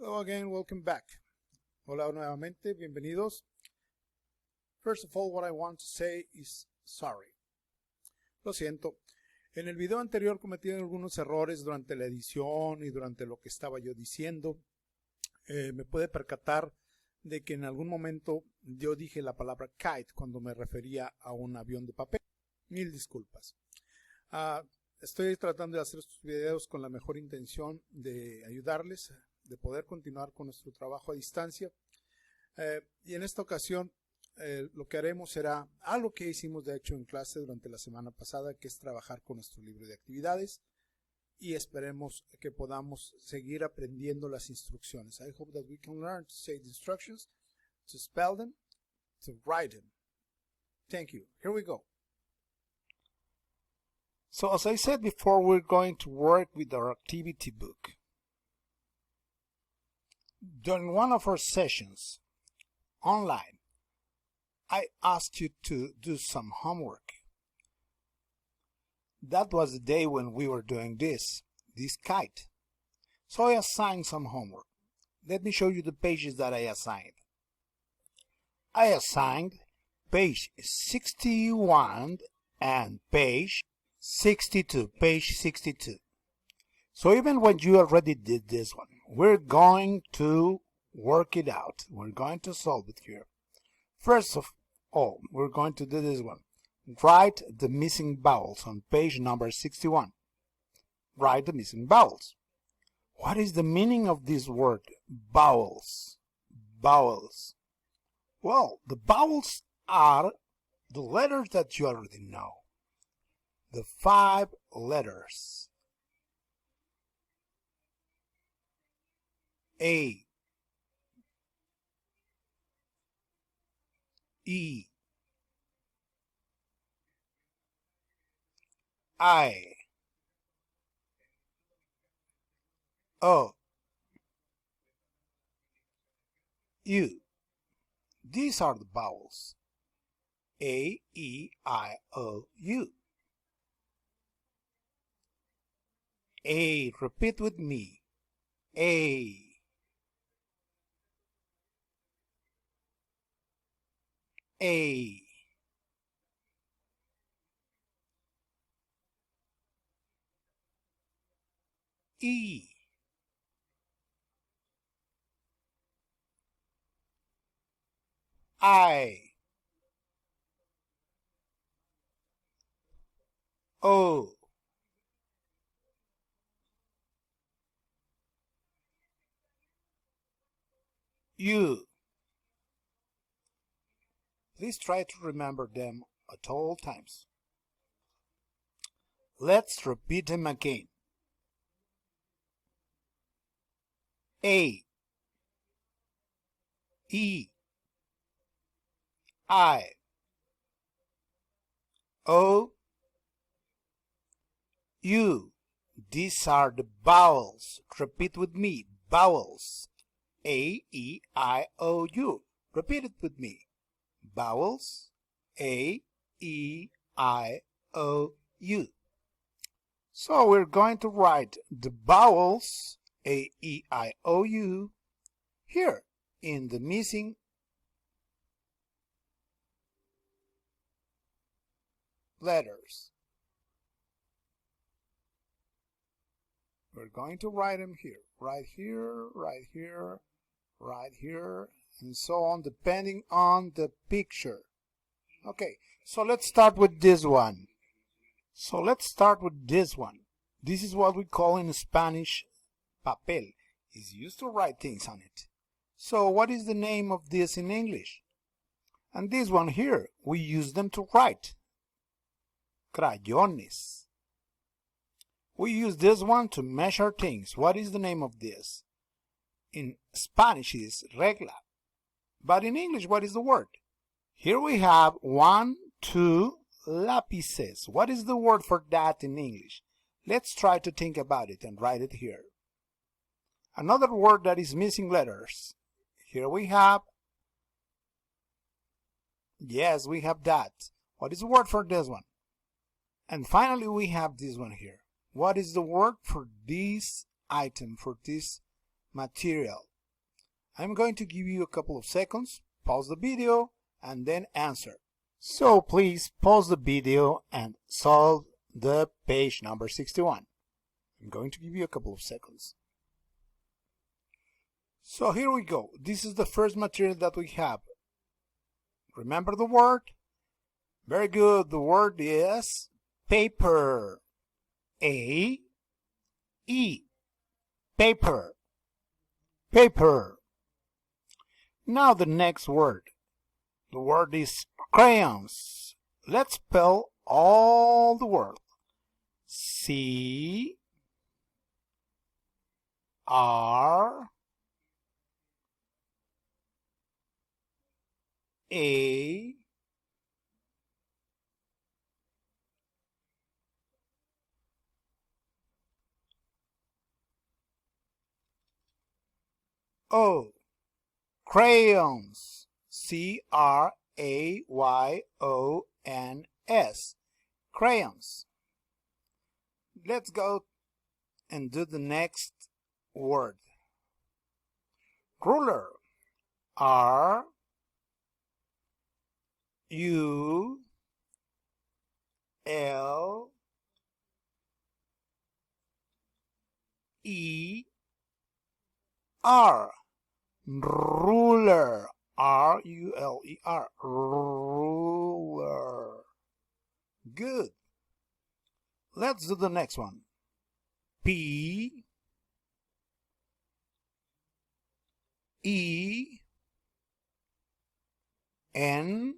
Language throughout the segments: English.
Hello again, welcome back. Hola nuevamente, bienvenidos. First of all, what I want to say is sorry. Lo siento. En el video anterior cometí algunos errores durante la edición y durante lo que estaba yo diciendo. Me pude percatar de que en algún momento yo dije la palabra kite cuando me refería a un avión de papel. Mil disculpas. Estoy tratando de hacer estos videos con la mejor intención de ayudarles, de poder continuar con nuestro trabajo a distancia. Y en esta ocasión lo que haremos será algo que hicimos de hecho en clase durante la semana pasada, que es trabajar con nuestro libro de actividades, y esperemos que podamos seguir aprendiendo las instrucciones. I hope that we can learn to say the instructions, to spell them, to write them. Thank you. Here we go. So as I said before, we're going to work with our activity book. During one of our sessions online, I asked you to do some homework. That was the day when we were doing this kite. So I assigned some homework. Let me show you the pages that I assigned. I assigned page 61 and page 62. So even when you already did this one, we're going to work it out. We're going to solve it here. First of all, we're going to do this one. Write the missing vowels on page number 61. Write the missing vowels. What is the meaning of this word, vowels? Vowels. Well, the vowels are the letters that you already know. The 5 letters. A, E, I, O, U. These are the vowels. A, E, I, O, U. A, repeat with me. A. A. E. I. O. U. Please try to remember them at all times. Let's repeat them again. A, E, I, O, U. These are the vowels. Repeat with me. Vowels. A, E, I, O, U. Repeat it with me. Vowels. A, E, I, O, U. So we're going to write the vowels A, E, I, O, U here in the missing letters. We're going to write them here, right here, right here, right here, and so on, depending on the picture. Okay, so let's start with this one. This is what we call in Spanish papel. It's used to write things on it. So what is the name of this in English? And this one here, we use them to write. Crayones. We use this one to measure things. What is the name of this? In Spanish is regla. But in English, what is the word? Here we have 1, 2 lápices. What is the word for that in English? Let's try to think about it and write it here. Another word that is missing letters. Here we have, yes, we have that. What is the word for this one? And finally, we have this one here. What is the word for this item, for this material? I'm going to give you a couple of seconds, pause the video, and then answer. So please pause the video and solve the page number 61. I'm going to give you a couple of seconds. So here we go. This is the first material that we have. Remember the word? Very good. The word is paper. A-E. Paper. Paper. Now the next word. The word is crayons. Let's spell all the word. C R A O. Crayons. C-R-A-Y-O-N-S. Crayons. Let's go and do the next word. Ruler. R U L E R. Ruler. R-U-L-E-R. Ruler. Good. Let's do the next one. P E N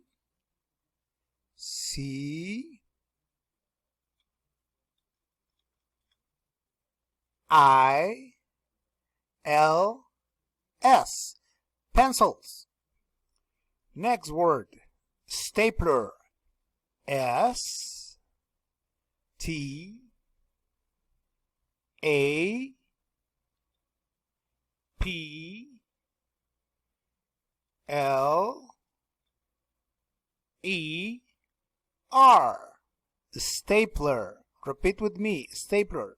C I L S. Pencils. Next word. Stapler. S T A P L E R. Stapler. Repeat with me. Stapler.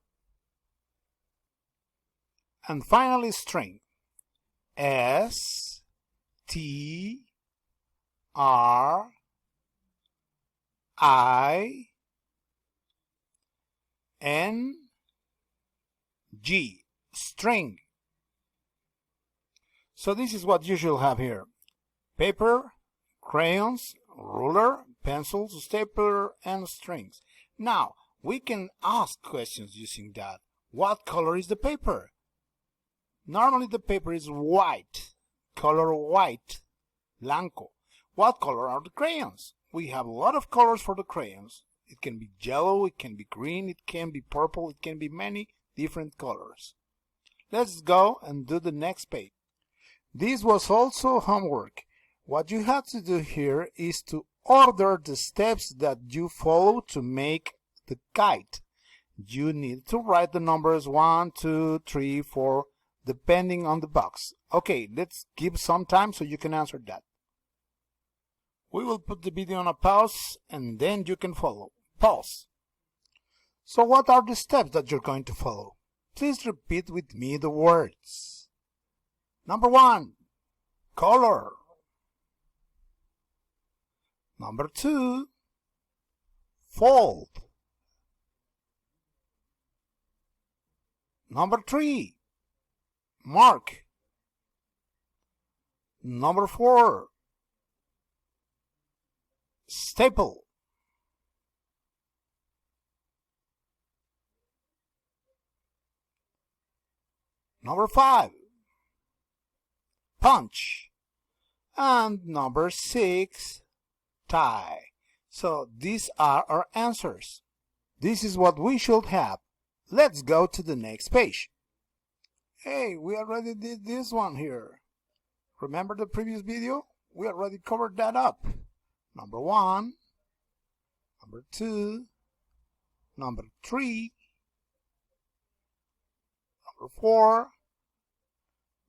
And finally, string. S T R I N G. String. So this is what you should have here. Paper, crayons, ruler, pencils, stapler, and strings. Now, we can ask questions using that. What color is the paper? Normally the paper is white, color white, blanco. What color are the crayons? We have a lot of colors for the crayons. It can be yellow, it can be green, it can be purple, it can be many different colors. Let's go and do the next page. This was also homework. What you have to do here is to order the steps that you follow to make the kite. You need to write the numbers 1, 2, 3, 4, depending on the box. Okay, let's give some time so you can answer that. We will put the video on a pause and then you can follow. Pause. So what are the steps that you're going to follow? Please repeat with me the words. Number 1, color. Number 2, fold. Number 3, mark. Number 4, staple. Number 5, punch. And number 6, tie. So these are our answers. This is what we should have. Let's go to the next page. Hey, we already did this one here. Remember the previous video? We already covered that up. Number 1, number 2, number 3, number 4,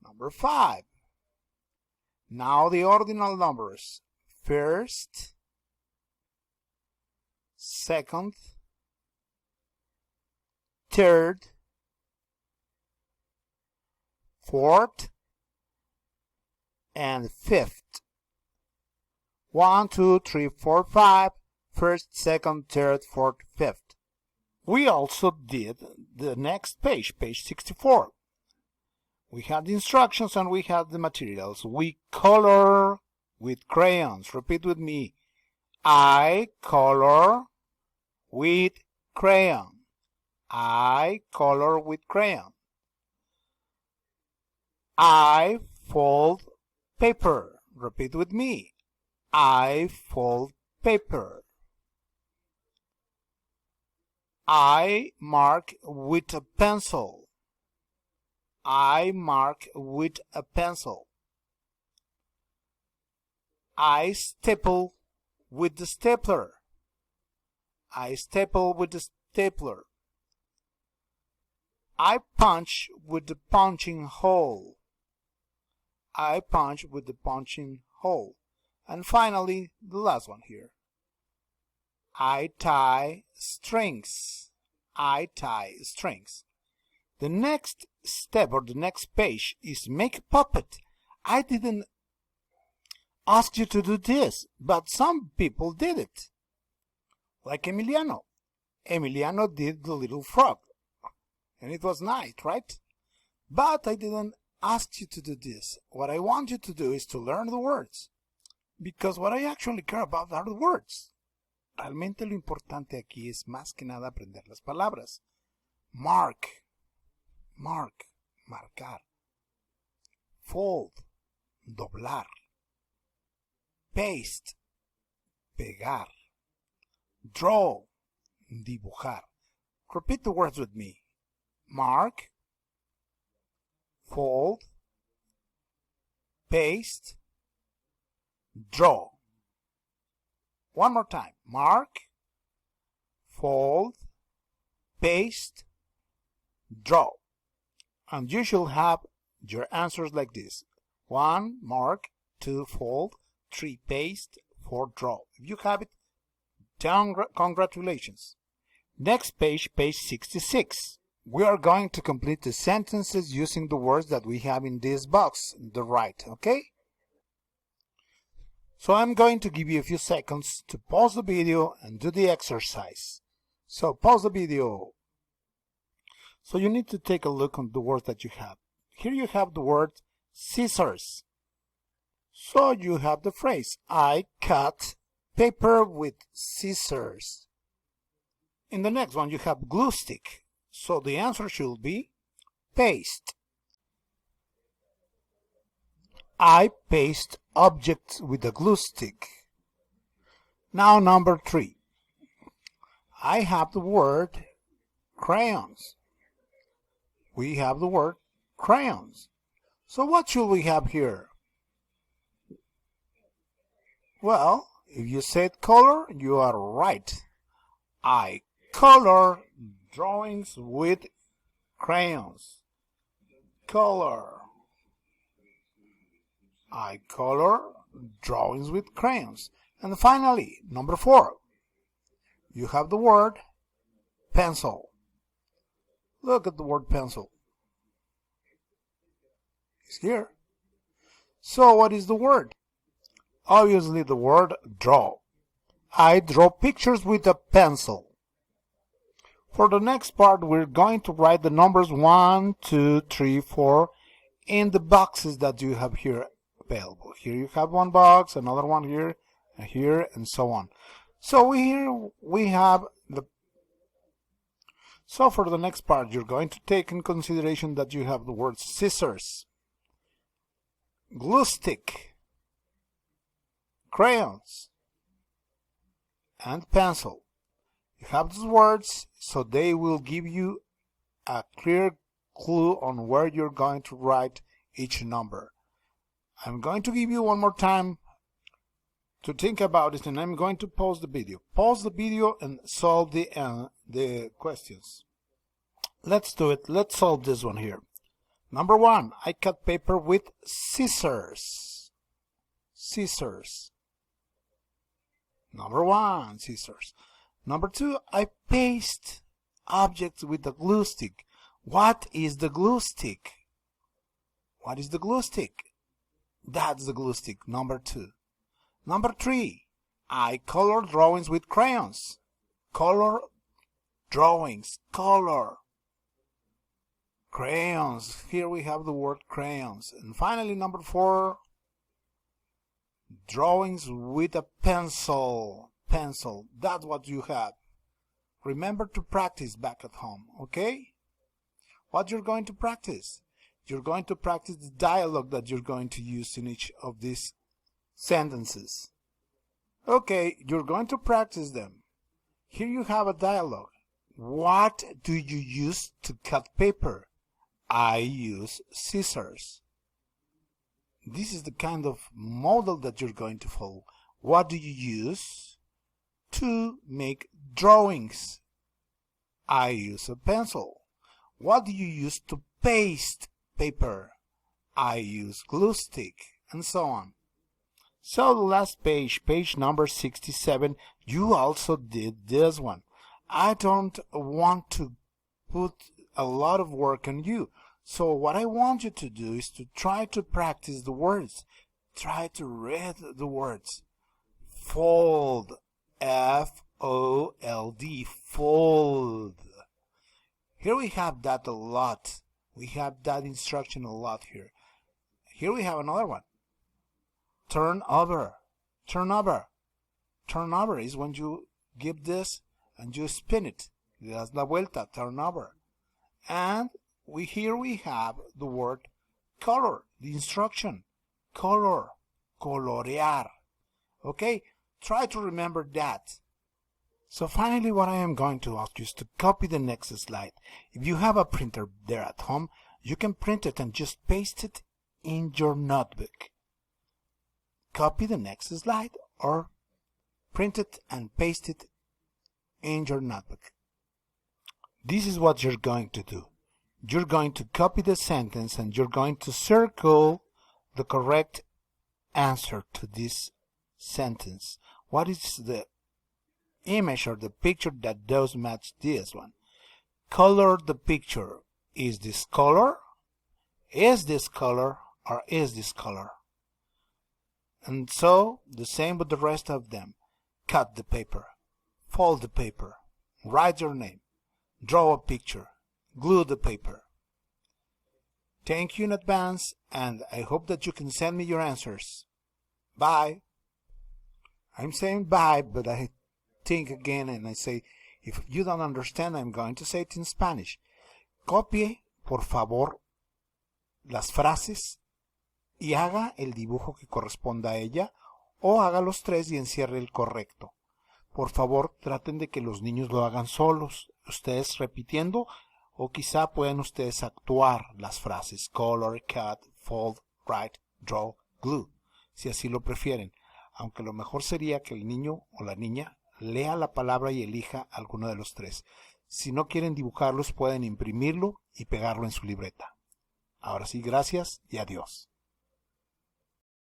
number 5. Now the ordinal numbers. First, second, third, fourth, and fifth. 1, 2, 3, 4, 5. First, second, third, fourth, fifth. We also did the next page, page 64. We had the instructions and we had the materials. We color with crayons. Repeat with me. I color with crayon. I color with crayon. I fold paper. Repeat with me. I fold paper. I mark with a pencil. I mark with a pencil. I staple with the stapler. I staple with the stapler. I punch with the punching hole. I punch with the punching hole. And finally, the last one here. I tie strings. I tie strings. The next step or the next page is make a puppet. I didn't ask you to do this, but some people did it. Like Emiliano. Emiliano did the little frog. And it was nice, right? But I didn't ask you to do this. What I want you to do is to learn the words. Because what I actually care about are the words. Realmente lo importante aquí es más que nada aprender las palabras. Mark, marcar. Fold, doblar. Paste, pegar. Draw, dibujar. Repeat the words with me. Mark, fold, paste, draw. One more time. Mark, fold, paste, draw. And you should have your answers like this. 1, mark, 2, fold, 3, paste, 4, draw. If you have it, congratulations. Next page, page 66. We are going to complete the sentences using the words that we have in this box, the right, okay? So I'm going to give you a few seconds to pause the video and do the exercise. So pause the video. So you need to take a look on the words that you have. Here you have the word scissors. So you have the phrase, I cut paper with scissors. In the next one you have glue stick. So the answer should be paste. I paste objects with a glue stick. Now number 3. I have the word crayons. We have the word crayons. So what should we have here? Well, if you said color, you are right. I color drawings with crayons. Color. I color drawings with crayons. And finally, number 4. You have the word pencil. Look at the word pencil. It's here. So what is the word? Obviously the word draw. I draw pictures with a pencil. For the next part, we're going to write the numbers 1, 2, 3, 4 in the boxes that you have here available. Here you have one box, another one here, and so on. So here we have the... So for the next part, you're going to take in consideration that you have the words scissors, glue stick, crayons, and pencil. You have these words, so they will give you a clear clue on where you're going to write each number. I'm going to give you one more time to think about it, and I'm going to pause the video. Pause the video and solve the questions. Let's do it. Let's solve this one here. Number 1, I cut paper with scissors. Scissors. Number 1, scissors. Number 2, I paste objects with the glue stick. What is the glue stick? What is the glue stick? That's the glue stick, number 2. Number 3, I color drawings with crayons. Color drawings, color. Crayons, here we have the word crayons. And finally, number 4, drawings with a pencil. Pencil, that's what you have. Remember to practice back at home, okay? What you're going to practice? You're going to practice the dialogue that you're going to use in each of these sentences. Okay, you're going to practice them. Here you have a dialogue. What do you use to cut paper? I use scissors. This is the kind of model that you're going to follow. What do you use to make drawings? I use a pencil. What do you use to paste paper? I use glue stick, and so on. So the last page, page number 67, you also did this one. I don't want to put a lot of work on you. So what I want you to do is to try to practice the words. Try to read the words. Fold. F-O-L-D. Fold. Here we have that a lot. We have that instruction a lot here. Here we have another one. Turn over. Turn over. Turn over is when you give this and you spin it. Le das la vuelta. Turn over. And here we have the word color, the instruction. Color. Colorear. Okay? Try to remember that. So finally, what I am going to ask you is to copy the next slide. If you have a printer there at home, you can print it and just paste it in your notebook. Copy the next slide or print it and paste it in your notebook. This is what you're going to do. You're going to copy the sentence and you're going to circle the correct answer to this sentence. What is the image or the picture that does match this one? Color the picture. Is this color? Is this color? Or is this color? And so, the same with the rest of them. Cut the paper. Fold the paper. Write your name. Draw a picture. Glue the paper. Thank you in advance, and I hope that you can send me your answers. Bye. I'm saying bye, but I think again and I say, if you don't understand, I'm going to say it in Spanish. Copie, por favor, las frases y haga el dibujo que corresponda a ella o haga los tres y encierre el correcto. Por favor, traten de que los niños lo hagan solos, ustedes repitiendo, o quizá puedan ustedes actuar las frases color, cut, fold, write, draw, glue, si así lo prefieren. Aunque lo mejor sería que el niño o la niña lea la palabra y elija alguno de los tres. Si no quieren dibujarlos, pueden imprimirlo y pegarlo en su libreta. Ahora sí, gracias y adiós.